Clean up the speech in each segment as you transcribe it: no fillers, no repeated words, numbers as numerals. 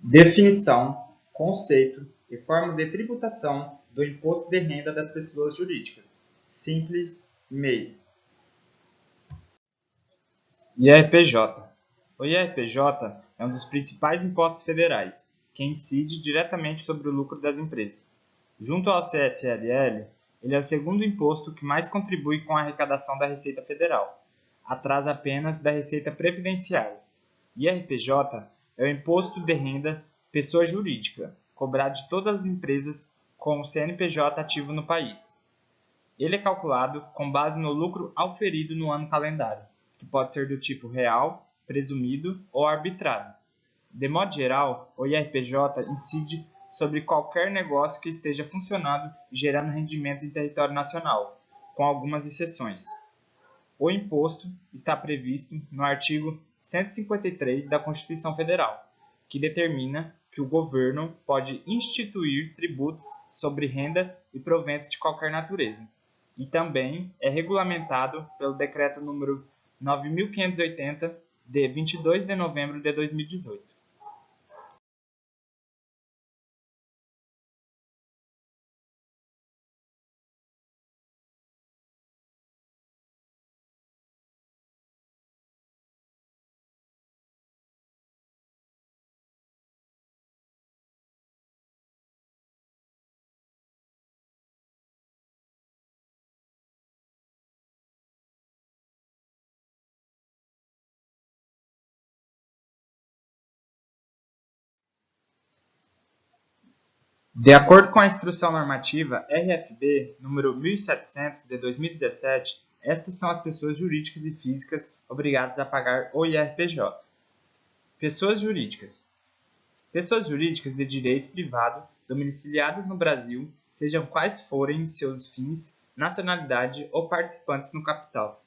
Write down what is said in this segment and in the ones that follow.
Definição, conceito e formas de tributação do Imposto de Renda das Pessoas Jurídicas. Simples, MEI. IRPJ. O IRPJ é um dos principais impostos federais, que incide diretamente sobre o lucro das empresas. Junto ao CSLL, ele é o segundo imposto que mais contribui com a arrecadação da Receita Federal, atrás apenas da Receita Previdenciária. IRPJ é o Imposto de Renda Pessoa Jurídica, cobrado de todas as empresas com o CNPJ ativo no país. Ele é calculado com base no lucro auferido no ano calendário, que pode ser do tipo real, presumido ou arbitrário. De modo geral, o IRPJ incide sobre qualquer negócio que esteja funcionando e gerando rendimentos em território nacional, com algumas exceções. O imposto está previsto no artigo 153 da Constituição Federal, que determina que o governo pode instituir tributos sobre renda e proventos de qualquer natureza, e também é regulamentado pelo Decreto nº 9.580, de 22 de novembro de 2018. De acordo com a Instrução Normativa RFB número 1700 de 2017, estas são as pessoas jurídicas e físicas obrigadas a pagar o IRPJ. Pessoas jurídicas. Pessoas jurídicas de direito privado domiciliadas no Brasil, sejam quais forem seus fins, nacionalidade ou participantes no capital.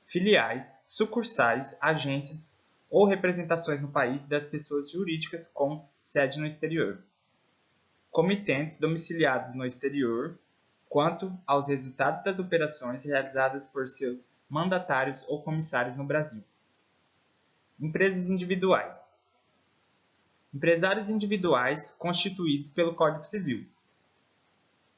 Filiais, sucursais, agências ou representações no país das pessoas jurídicas com sede no exterior. Comitentes domiciliados no exterior, quanto aos resultados das operações realizadas por seus mandatários ou comissários no Brasil. Empresas individuais. Empresários individuais constituídos pelo Código Civil.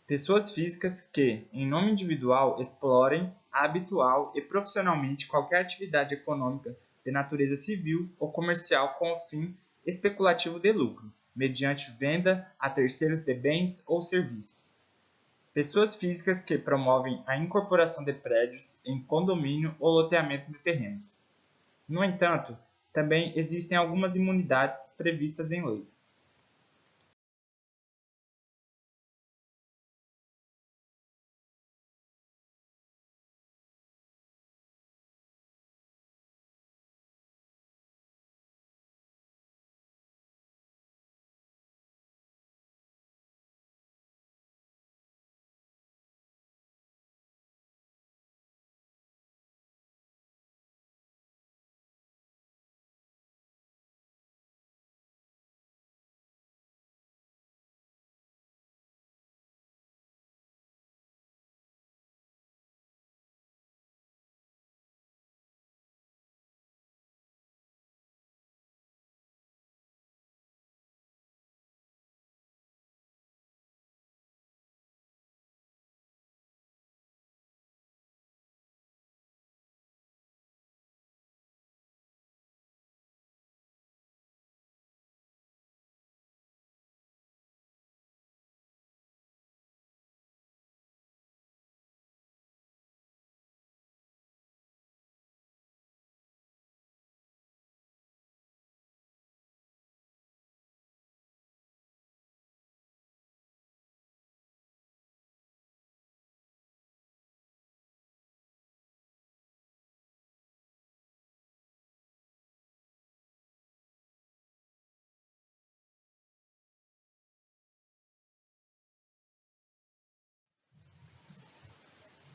Pessoas físicas que, em nome individual, explorem habitual e profissionalmente qualquer atividade econômica de natureza civil ou comercial com o fim especulativo de lucro, mediante venda a terceiros de bens ou serviços. Pessoas físicas que promovem a incorporação de prédios em condomínio ou loteamento de terrenos. No entanto, também existem algumas imunidades previstas em lei.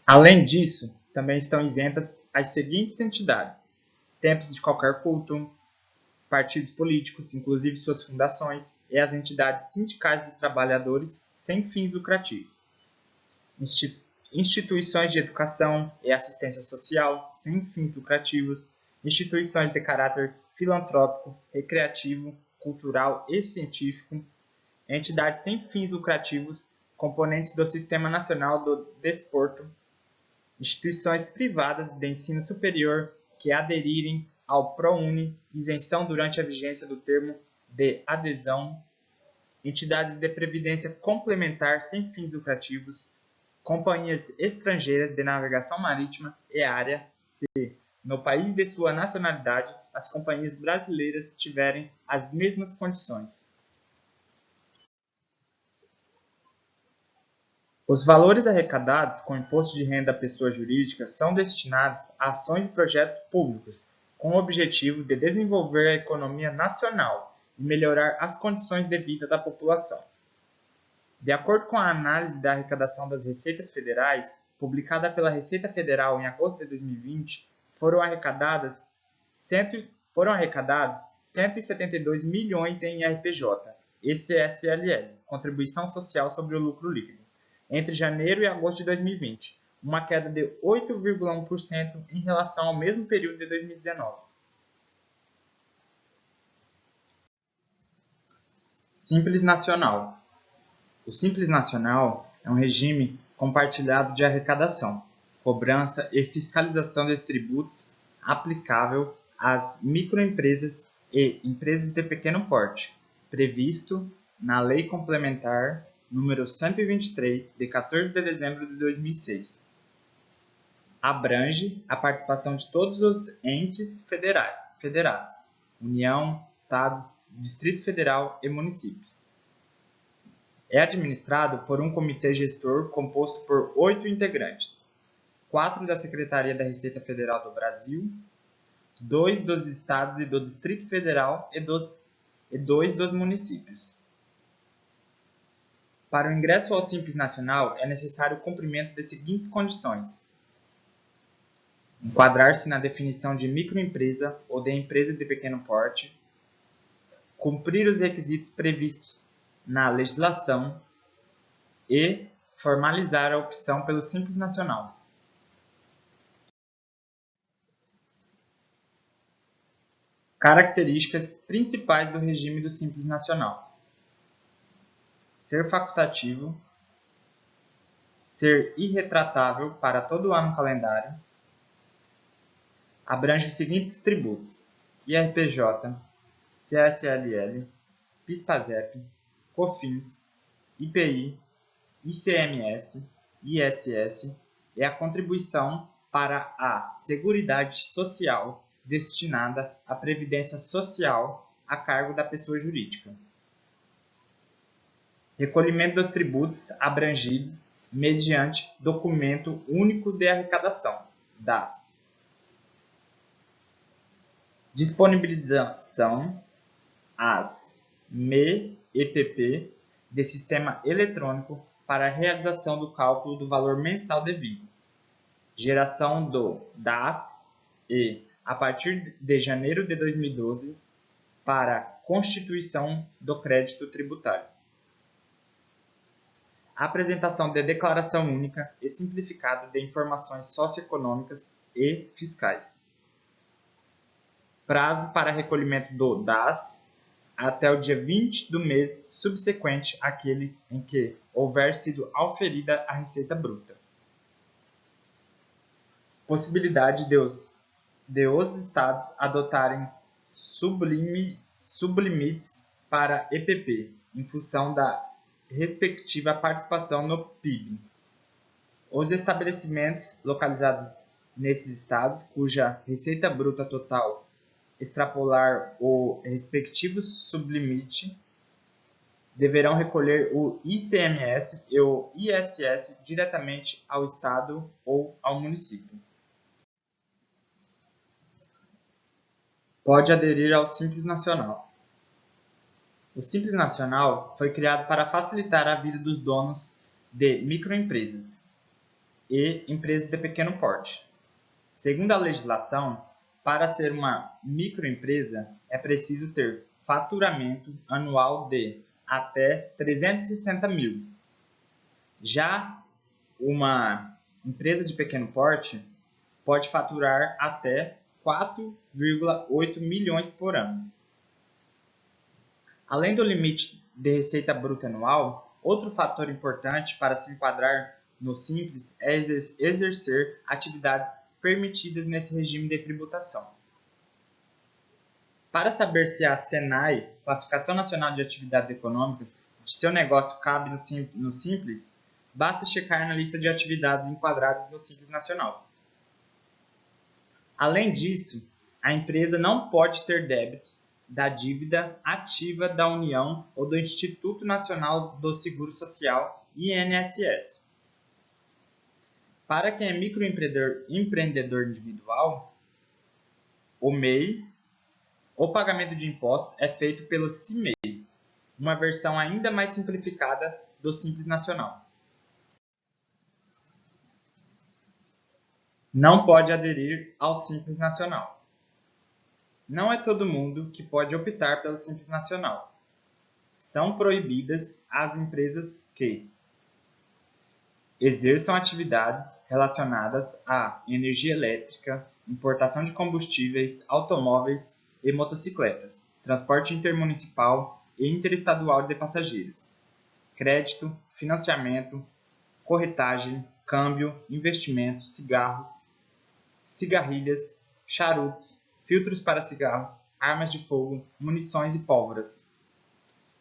Além disso, também estão isentas as seguintes entidades: templos de qualquer culto, partidos políticos, inclusive suas fundações, e as entidades sindicais dos trabalhadores sem fins lucrativos, instituições de educação e assistência social sem fins lucrativos, instituições de caráter filantrópico, recreativo, cultural e científico, entidades sem fins lucrativos, componentes do Sistema Nacional do Desporto, instituições privadas de ensino superior que aderirem ao ProUni, isenção durante a vigência do termo de adesão, entidades de previdência complementar sem fins lucrativos, companhias estrangeiras de navegação marítima e área, se, no país de sua nacionalidade, as companhias brasileiras tiverem as mesmas condições. Os valores arrecadados com o imposto de renda à pessoa jurídica são destinados a ações e projetos públicos, com o objetivo de desenvolver a economia nacional e melhorar as condições de vida da população. De acordo com a análise da arrecadação das receitas federais, publicada pela Receita Federal em agosto de 2020, foram arrecadados 172 milhões em IRPJ e CSLL, Contribuição Social sobre o Lucro Líquido, entre janeiro e agosto de 2020, uma queda de 8,1% em relação ao mesmo período de 2019. Simples Nacional. O Simples Nacional é um regime compartilhado de arrecadação, cobrança e fiscalização de tributos aplicável às microempresas e empresas de pequeno porte, previsto na Lei Complementar número 123, de 14 de dezembro de 2006. Abrange a participação de todos os entes federados, União, Estados, Distrito Federal e municípios. É administrado por um comitê gestor composto por 8 integrantes, 4 da Secretaria da Receita Federal do Brasil, 2 dos estados e do Distrito Federal e 2 dos municípios. Para o ingresso ao Simples Nacional, é necessário o cumprimento das seguintes condições: enquadrar-se na definição de microempresa ou de empresa de pequeno porte, cumprir os requisitos previstos na legislação e formalizar a opção pelo Simples Nacional. Características principais do regime do Simples Nacional: ser facultativo, ser irretratável para todo o ano calendário, abrange os seguintes tributos: IRPJ, CSLL, PIS/PASEP, COFINS, IPI, ICMS, ISS e a contribuição para a Seguridade Social destinada à Previdência Social a cargo da pessoa jurídica. Recolhimento dos tributos abrangidos mediante Documento Único de Arrecadação, DAS. Disponibilização às MEPP de sistema eletrônico para a realização do cálculo do valor mensal devido. Geração do DAS e, a partir de janeiro de 2012, para a constituição do crédito tributário. Apresentação de declaração única e simplificada de informações socioeconômicas e fiscais. Prazo para recolhimento do DAS até o dia 20 do mês subsequente àquele em que houver sido auferida a receita bruta. Possibilidade de os estados adotarem sublimites para EPP, em função da respectiva participação no PIB. Os estabelecimentos localizados nesses estados, cuja receita bruta total extrapolar o respectivo sublimite, deverão recolher o ICMS e o ISS diretamente ao estado ou ao município. Pode aderir ao Simples Nacional. O Simples Nacional foi criado para facilitar a vida dos donos de microempresas e empresas de pequeno porte. Segundo a legislação, para ser uma microempresa, é preciso ter faturamento anual de até 360 mil. Já uma empresa de pequeno porte pode faturar até 4,8 milhões por ano. Além do limite de receita bruta anual, outro fator importante para se enquadrar no Simples é exercer atividades permitidas nesse regime de tributação. Para saber se a SENAI, Classificação Nacional de Atividades Econômicas, de seu negócio cabe no Simples, basta checar na lista de atividades enquadradas no Simples Nacional. Além disso, a empresa não pode ter débitos da dívida ativa da União ou do Instituto Nacional do Seguro Social, INSS. Para quem é microempreendedor individual, o MEI, o pagamento de impostos é feito pelo CIMEI, uma versão ainda mais simplificada do Simples Nacional. Não pode aderir ao Simples Nacional. Não é todo mundo que pode optar pelo Simples Nacional. São proibidas as empresas que exerçam atividades relacionadas à energia elétrica, importação de combustíveis, automóveis e motocicletas, transporte intermunicipal e interestadual de passageiros, crédito, financiamento, corretagem, câmbio, investimentos, cigarros, cigarrilhas, charutos, filtros para cigarros, armas de fogo, munições e pólvoras,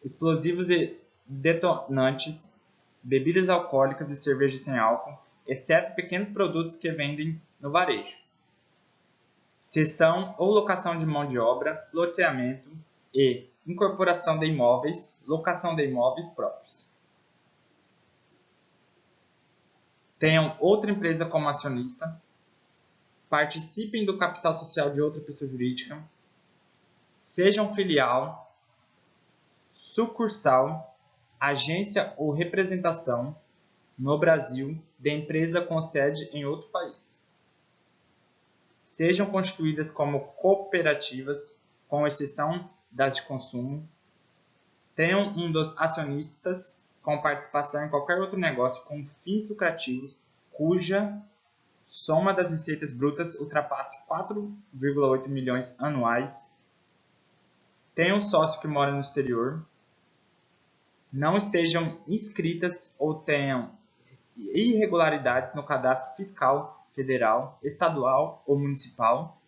explosivos e detonantes, bebidas alcoólicas e cerveja sem álcool, exceto pequenos produtos que vendem no varejo, cessão ou locação de mão de obra, loteamento e incorporação de imóveis, locação de imóveis próprios. Tenham outra empresa como acionista, participem do capital social de outra pessoa jurídica, sejam filial, sucursal, agência ou representação no Brasil de empresa com sede em outro país. Sejam constituídas como cooperativas, com exceção das de consumo. Tenham um dos acionistas com participação em qualquer outro negócio com fins lucrativos cuja soma das receitas brutas ultrapasse 4,8 milhões anuais. Tenham um sócio que mora no exterior. Não estejam inscritas ou tenham irregularidades no cadastro fiscal federal, estadual ou municipal.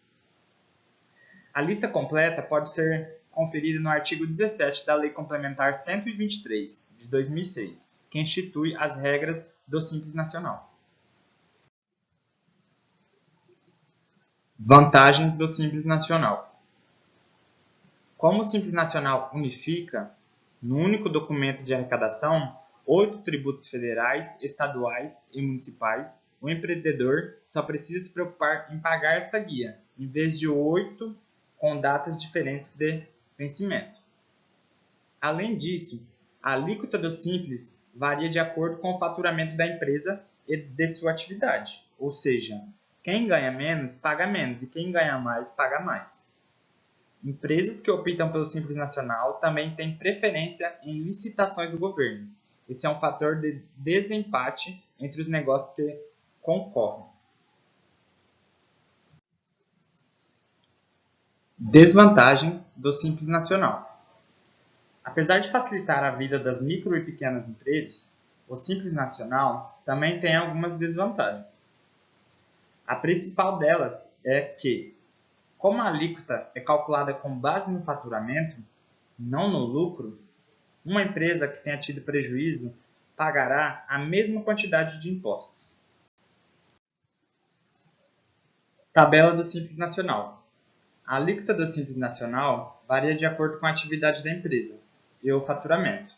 A lista completa pode ser conferida no artigo 17 da Lei Complementar 123, de 2006, que institui as regras do Simples Nacional. Vantagens do Simples Nacional. Como o Simples Nacional unifica, no único documento de arrecadação, 8 tributos federais, estaduais e municipais, o empreendedor só precisa se preocupar em pagar esta guia, em vez de 8 com datas diferentes de vencimento. Além disso, a alíquota do Simples varia de acordo com o faturamento da empresa e de sua atividade, ou seja, quem ganha menos paga menos e quem ganha mais paga mais. Empresas que optam pelo Simples Nacional também têm preferência em licitações do governo. Esse é um fator de desempate entre os negócios que concorrem. Desvantagens do Simples Nacional. Apesar de facilitar a vida das micro e pequenas empresas, o Simples Nacional também tem algumas desvantagens. A principal delas é que, como a alíquota é calculada com base no faturamento, não no lucro, uma empresa que tenha tido prejuízo pagará a mesma quantidade de impostos. Tabela do Simples Nacional. A alíquota do Simples Nacional varia de acordo com a atividade da empresa e o faturamento.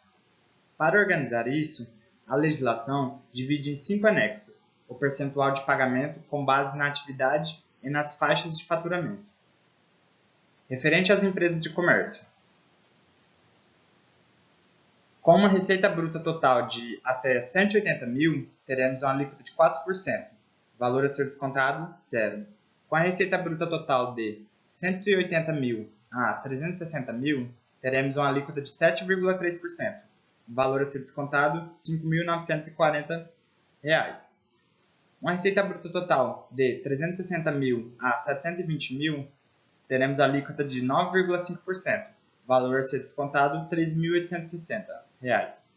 Para organizar isso, a legislação divide em 5 anexos o percentual de pagamento com base na atividade e nas faixas de faturamento. Referente às empresas de comércio. Com uma receita bruta total de até 180 mil, teremos uma alíquota de 4%, valor a ser descontado, zero. Com a receita bruta total de 180 mil a 360 mil, teremos uma alíquota de 7,3%, valor a ser descontado, R$ 5.940. Uma receita bruta total de 360 mil a 720 mil, teremos a alíquota de 9,5%, valor a ser descontado R$ 3.860.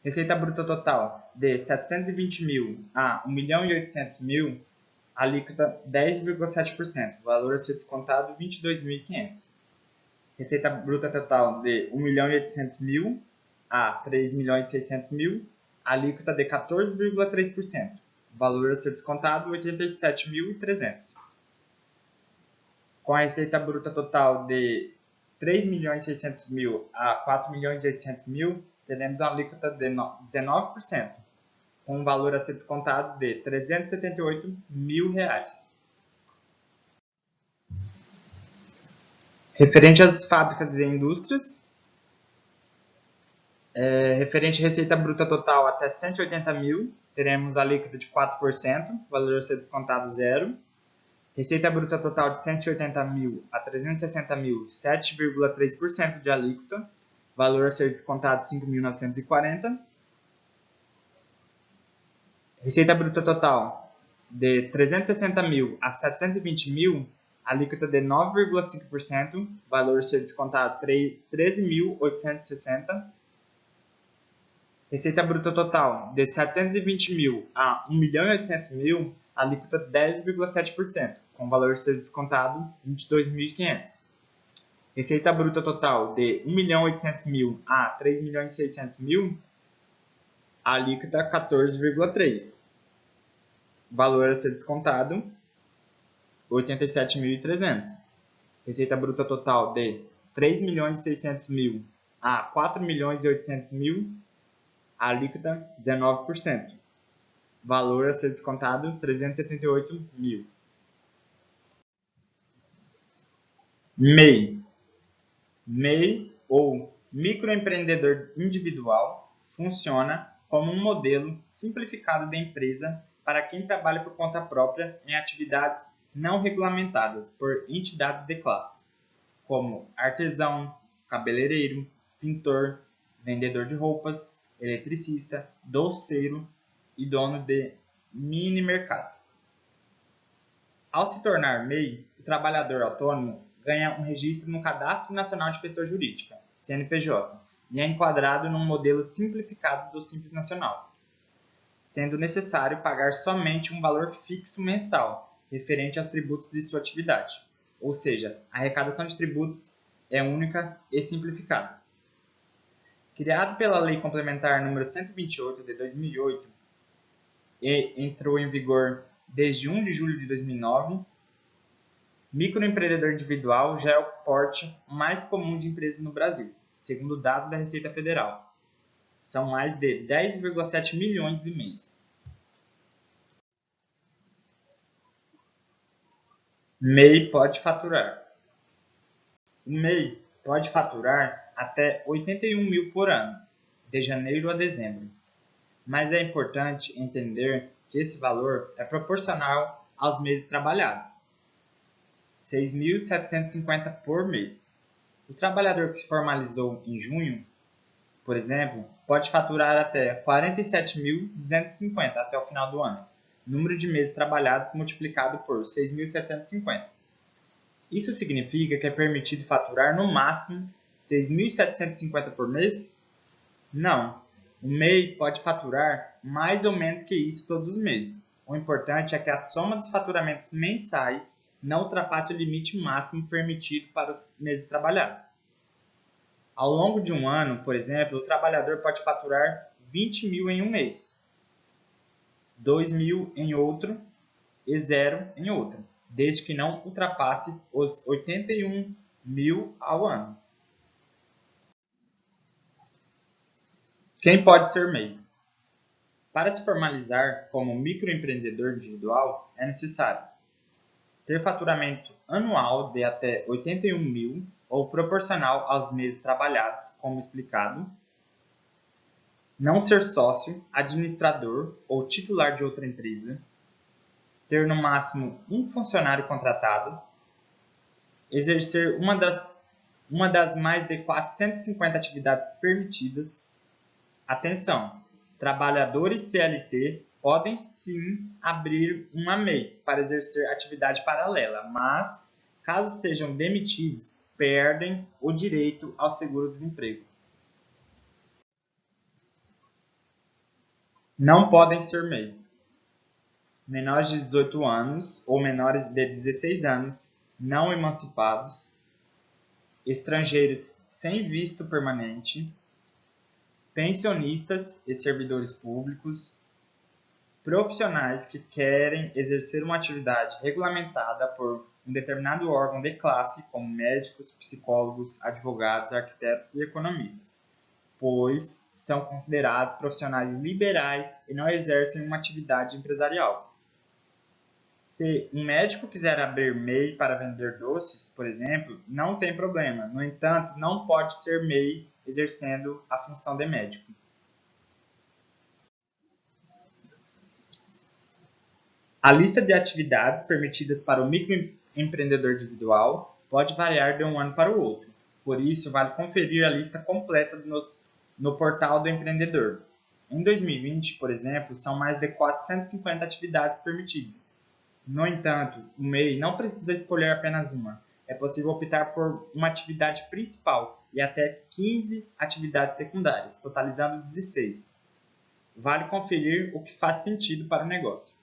Receita bruta total de R$ 720.000 a R$ 1.800.000, alíquota 10,7%, valor a ser descontado R$ 22.500. Receita bruta total de R$ 1.800.000 a R$ 3.600.000, alíquota de 14,3%, valor a ser descontado R$ 87.300. Com a receita bruta total de R$ 3.600.000 a R$ 4.800.000, teremos uma alíquota de 19%, com um valor a ser descontado de R$ 378.000. Referente às fábricas e indústrias, referente à receita bruta total até 180.000, teremos alíquota de 4%, valor a ser descontado zero. Receita bruta total de 180.000 a 360.000, 7,3% de alíquota, valor a ser descontado 5.940. Receita bruta total de 360.000 a 720.000, alíquota de 9,5%, valor a ser descontado 13.860. Receita bruta total de 720.000 a 1.800.000, alíquota 10,7%, com valor a ser descontado R$ 22.500. Receita bruta total de 1.800.000 a 3.600.000, alíquota 14,3%, valor a ser descontado R$ 87.300. Receita bruta total de 3.600.000 a 4.800.000, alíquota 19%, valor a ser descontado R$ 378.000. MEI. MEI, ou microempreendedor individual, funciona como um modelo simplificado de empresa para quem trabalha por conta própria em atividades não regulamentadas por entidades de classe, como artesão, cabeleireiro, pintor, vendedor de roupas, eletricista, doceiro e dono de mini mercado. Ao se tornar MEI, o trabalhador autônomo ganha um registro no Cadastro Nacional de Pessoa Jurídica, CNPJ, e é enquadrado num modelo simplificado do Simples Nacional, sendo necessário pagar somente um valor fixo mensal, referente aos tributos de sua atividade, ou seja, a arrecadação de tributos é única e simplificada. Criado pela Lei Complementar nº 128 de 2008 e entrou em vigor desde 1 de julho de 2009, microempreendedor individual já é o porte mais comum de empresas no Brasil, segundo dados da Receita Federal. São mais de 10,7 milhões de MEIs. MEI pode faturar. O MEI pode faturar até 81 mil por ano, de janeiro a dezembro. Mas é importante entender que esse valor é proporcional aos meses trabalhados. 6.750 por mês. O trabalhador que se formalizou em junho, por exemplo, pode faturar até 47.250 até o final do ano, número de meses trabalhados multiplicado por 6.750. Isso significa que é permitido faturar no máximo 6.750 por mês? Não. O MEI pode faturar mais ou menos que isso todos os meses. O importante é que a soma dos faturamentos mensais não ultrapasse o limite máximo permitido para os meses trabalhados. Ao longo de um ano, por exemplo, o trabalhador pode faturar 20 mil em um mês, 2 mil em outro e 0 em outro, desde que não ultrapasse os 81 mil ao ano. Quem pode ser MEI? Para se formalizar como microempreendedor individual, é necessário ter faturamento anual de até 81 mil ou proporcional aos meses trabalhados, como explicado, não ser sócio, administrador ou titular de outra empresa, ter no máximo um funcionário contratado, exercer uma das mais de 450 atividades permitidas. Atenção! Trabalhadores CLT podem sim abrir uma MEI para exercer atividade paralela, mas, caso sejam demitidos perdem o direito ao seguro-desemprego. Não podem ser MEI. Menores de 18 anos ou menores de 16 anos não emancipados, estrangeiros sem visto permanente, pensionistas e servidores públicos, profissionais que querem exercer uma atividade regulamentada por um determinado órgão de classe, como médicos, psicólogos, advogados, arquitetos e economistas, pois são considerados profissionais liberais e não exercem uma atividade empresarial. Se um médico quiser abrir MEI para vender doces, por exemplo, não tem problema. No entanto, não pode ser MEI exercendo a função de médico. A lista de atividades permitidas para o microempreendedor individual pode variar de um ano para o outro. Por isso, vale conferir a lista completa no portal do empreendedor. Em 2020, por exemplo, são mais de 450 atividades permitidas. No entanto, o MEI não precisa escolher apenas uma. É possível optar por uma atividade principal e até 15 atividades secundárias, totalizando 16. Vale conferir o que faz sentido para o negócio.